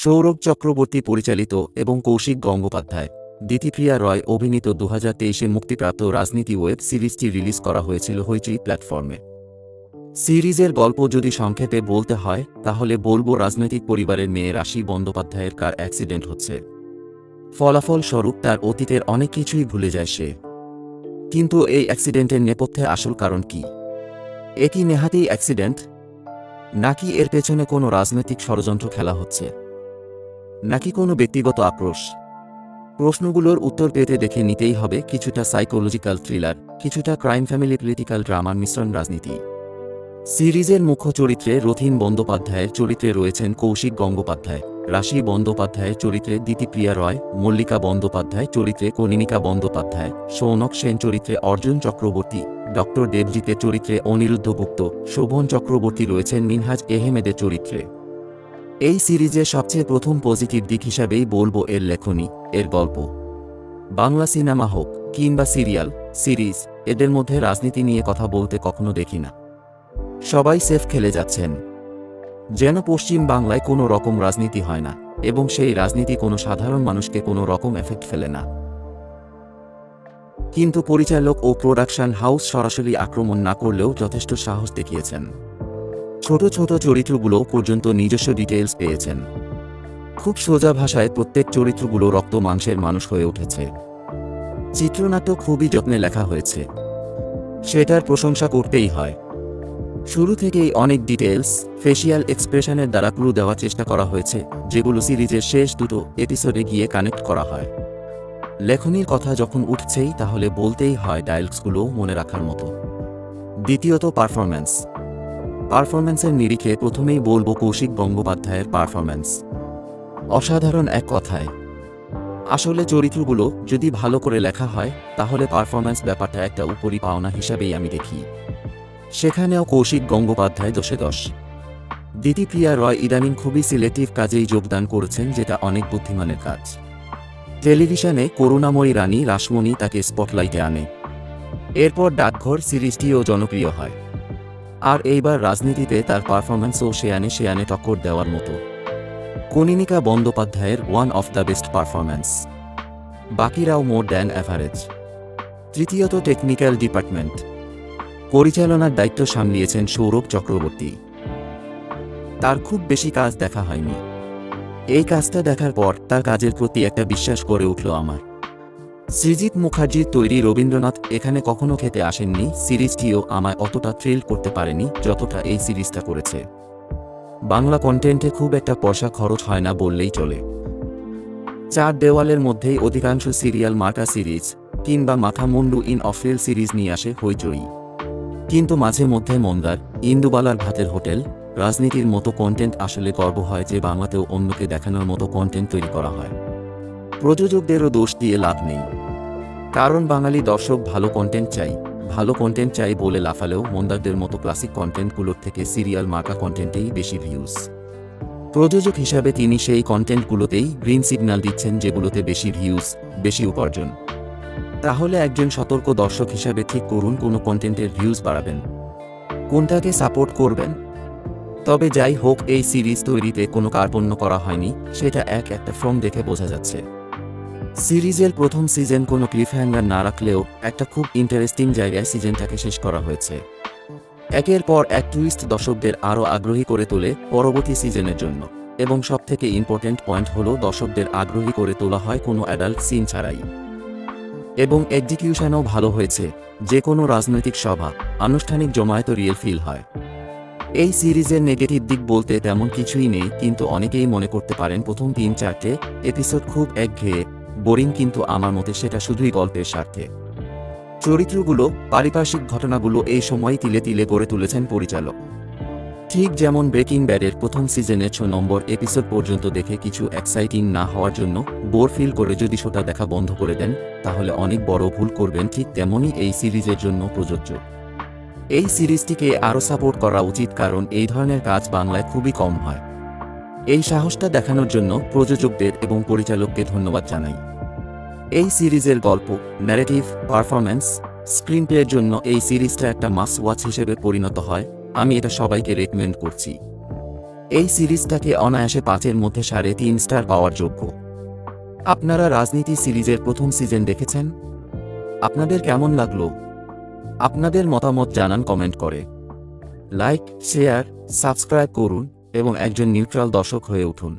সৌরভ চক্রবর্তী পরিচালিত এবং কৌশিক গঙ্গোপাধ্যায়, দিতিপ্রিয়া রয় অভিনীত 2023-এ মুক্তিপ্রাপ্ত রাজনীতি ওয়েব সিরিজটি রিলিজ করা হয়েছিল হইচই প্ল্যাটফর্মে। সিরিজের গল্প যদি সংক্ষেপে বলতে হয় তাহলে বলবো রাজনৈতিক পরিবারের মেয়ে রাশি বন্দ্যোপাধ্যায়ের কার অ্যাক্সিডেন্ট হচ্ছে। ফলাফল স্বরূপ তার অতীতের অনেক কিছুই ভুলে যায় সে। কিন্তু এই অ্যাক্সিডেন্টের নেপথ্যে আসল কারণ কি? এ কি নেহাতেই অ্যাক্সিডেন্ট, নাকি এর পেছনে কোনো রাজনৈতিক ষড়যন্ত্র খেলা হচ্ছে, নাকি কোনো ব্যক্তিগত আক্রোশ? প্রশ্নগুলোর উত্তর পেতে দেখে নিতেই হবে কিছুটা সাইকোলজিক্যাল থ্রিলার, কিছুটা ক্রাইম ফ্যামিলি পলিটিক্যাল ড্রামার মিশ্রণ রাজনীতি। সিরিজের মুখ্য চরিত্রে রথীন বন্দ্যোপাধ্যায়ের চরিত্রে রয়েছেন কৌশিক গঙ্গোপাধ্যায়, রাশি বন্দ্যোপাধ্যায়ের চরিত্রে দিতিপ্রিয়া রয়, মল্লিকা বন্দ্যোপাধ্যায় চরিত্রে কনিনিকা বন্দ্যোপাধ্যায়, সৌনক সেন চরিত্রে অর্জুন চক্রবর্তী, ডক্টর দেবজিতের চরিত্রে অনিরুদ্ধ গুপ্ত, শোভন চক্রবর্তী রয়েছেন মিনহাজ আহমেদের চরিত্রে। এই সিরিজের সবচেয়ে প্রথম পজিটিভ দিক হিসাবেই বলবো এর লেখনী, এর গল্প। বাংলা সিনেমা হোক কিংবা সিরিয়াল, সিরিজ, এদের মধ্যে রাজনীতি নিয়ে কথা বলতে কখনো দেখি না। সবাই সেফ খেলে যাচ্ছেন, যেন পশ্চিম বাংলায় কোনো রকম রাজনীতি হয় না এবং সেই রাজনীতি কোনো সাধারণ মানুষকে কোনো রকম এফেক্ট ফেলে না। কিন্তু পরিচালক ও প্রোডাকশন হাউস সরাসরি আক্রমণ না করলেও যথেষ্ট সাহস দেখিয়েছেন। ছোট ছোট চরিত্রগুলো পর্যন্ত নিজস্ব ডিটেইলস পেয়েছেন। খুব সোজা ভাষায় প্রত্যেক চরিত্রগুলো রক্ত মাংসের মানুষ হয়ে উঠেছে। চিত্রনাট্য খুবই যত্নে লেখা হয়েছে, সেটার প্রশংসা করতেই হয়। শুরু থেকেই অনেক ডিটেইলস, ফেসিয়াল এক্সপ্রেশনের দ্বারা ক্লু দেওয়ার চেষ্টা করা হয়েছে, যেগুলো সিরিজের শেষ দুটো এপিসোডে গিয়ে কানেক্ট করা হয়। লেখনীর কথা যখন উঠছেই তাহলে বলতেই হয় ডায়ালগসগুলো মনে রাখার মতো। দ্বিতীয়ত পারফরম্যান্সের নিরিখে প্রথমেই বলবো কৌশিক গঙ্গোপাধ্যায়ের পারফরম্যান্স অসাধারণ এক কথায়। আসলে চরিত্রগুলো যদি ভালো করে লেখা হয় তাহলে পারফরম্যান্স ব্যাপারটা একটা উপরি পাওনা হিসাবেই আমি দেখি। সেখানেও কৌশিক গঙ্গোপাধ্যায় 10-এ 10। দিতিপ্রিয়া রয় ইদানিং খুবই সিলেক্টিভ কাজেই যোগদান করেছেন, যেটা অনেক বুদ্ধিমানের কাজ। টেলিভিশনে করুণাময়ী রানী রাসমণি তাকে স্পটলাইটে আনে, এরপর ডাকঘর সিরিজটিও জনপ্রিয় হয়। আর এইবার রাজনীতিতে তার পারফরম্যান্সও সেয়ানে টক্কর দেওয়ার মতো। কনিনিকা বন্দ্যোপাধ্যায়ের one of the best performance, বাকিরাও মোর দ্যান অ্যাভারেজ। তৃতীয়ত টেকনিক্যাল ডিপার্টমেন্ট, পরিচালনার দায়িত্ব সামলিয়েছেন সৌরভ চক্রবর্তী। তার খুব বেশি কাজ দেখা হয়নি, এই কাজটা দেখার পর তার কাজের প্রতি একটা বিশ্বাস গড়ে উঠল আমার। সৃজিত মুখার্জির তৈরি রবীন্দ্রনাথ এখানে কখনো খেতে আসেননি। সিরিজটিও আমায় অতটা থ্রিল করতে পারেনি যতটা এই সিরিজটা করেছে। বাংলা কন্টেন্টে খুব একটা পয়সা খরচ হয় না বললেই চলে। 4 দেওয়ালের মধ্যেই অধিকাংশ সিরিয়াল মার্কা সিরিজ কিংবা মাথা মুন্ডু ইন অফিল সিরিজ নিয়ে আসে হইচই। কিন্তু মাঝে মধ্যে মন্দার, ইন্দুবালার ভাতের হোটেল, রাজনীতির মতো কন্টেন্ট আসলে গর্ব হয় যে বাংলাতেও অন্যকে দেখানোর মতো কন্টেন্ট তৈরি করা হয়। প্রযোজকদেরও দোষ দিয়ে লাভ নেই, কারণ বাঙালি দর্শক ভালো কন্টেন্ট চাই বলে লাফালেও মন্দারদের মতো ক্লাসিক কন্টেন্টগুলোর থেকে সিরিয়াল মার্কা কন্টেন্টেই বেশি ভিউজ। প্রযোজক হিসাবে তিনি সেই কন্টেন্টগুলোতেই গ্রিন সিগন্যাল দিচ্ছেন যেগুলোতে বেশি ভিউজ, বেশি উপার্জন। তাহলে একজন সতর্ক দর্শক হিসাবে ঠিক করুন কোনো কন্টেন্টের ভিউজ বাড়াবেন, কোনটাকে সাপোর্ট করবেন। তবে যাই হোক, এই সিরিজ তৈরিতে কোনো কার্পণ্য করা হয়নি, সেটা একটা ফর্ম দেখে বোঝা যাচ্ছে। সিরিজের প্রথম সিজন কোনো ক্লিফহ্যাঙ্গার না রাখলেও একটা খুব ইন্টারেস্টিং জায়গায় সিজনটাকে শেষ করা হয়েছে। একের পর এক টুইস্ট দর্শকদের আরও আগ্রহী করে তোলে পরবর্তী সিজনের জন্য, এবং সবথেকে ইম্পর্টেন্ট পয়েন্ট হলো দর্শকদের আগ্রহী করে তোলা হয় কোনো অ্যাডাল্ট সিন ছাড়াই। এবং এক্সিকিউশনও ভালো হয়েছে। যে কোনো রাজনৈতিক সভা, আনুষ্ঠানিক জমায়েত রিয়েল ফিল হয়। এই সিরিজের নেগেটিভ দিক বলতে তেমন কিছুই নেই, কিন্তু অনেকেই মনে করতে পারেন প্রথম 3-4টে এপিসোড খুব একঘেয়ে, বোরিং, কিন্তু আমার মতে সেটা শুধুই গল্পের স্বার্থে। চরিত্রগুলো, পারিপার্শ্বিক ঘটনাগুলো এই সময় তিলে তিলে গড়ে তুলেছেন পরিচালক। ঠিক যেমন ব্রেকিং ব্যাডের প্রথম সিজনের 6 নম্বর এপিসোড পর্যন্ত দেখে কিছু এক্সাইটিং না হওয়ার জন্য বোর ফিল করে যদি শোটা দেখা বন্ধ করে দেন তাহলে অনেক বড় ভুল করবেন, ঠিক তেমনই এই সিরিজের জন্য প্রযোজ্য। এই সিরিজটিকে আরও সাপোর্ট করা উচিত, কারণ এই ধরনের কাজ বাংলায় খুবই কম হয়। এই সাহসটা দেখানোর জন্য প্রযোজকদের এবং পরিচালককে ধন্যবাদ জানাই। এই সিরিজের গল্প, ন্যারেটিভ, পারফরম্যান্স, স্ক্রিনপ্লের জন্য এই সিরিজটা একটা মাস্ট ওয়াচ হিসেবে পরিণত হয়। আমি এটা সবাইকে রেকমেন্ড করছি। এই সিরিজটাকে অনায়াসে 5-এর মধ্যে 3.5 স্টার পাওয়ার যোগ্য। আপনারা রাজনীতি সিরিজের প্রথম সিজন দেখেছেন? আপনাদের কেমন লাগলো? আপনাদের মতামত জানান কমেন্ট করে। লাইক, শেয়ার, সাবস্ক্রাইব করুন এবং একজন নিউট্রাল দর্শক হয়ে উঠুন।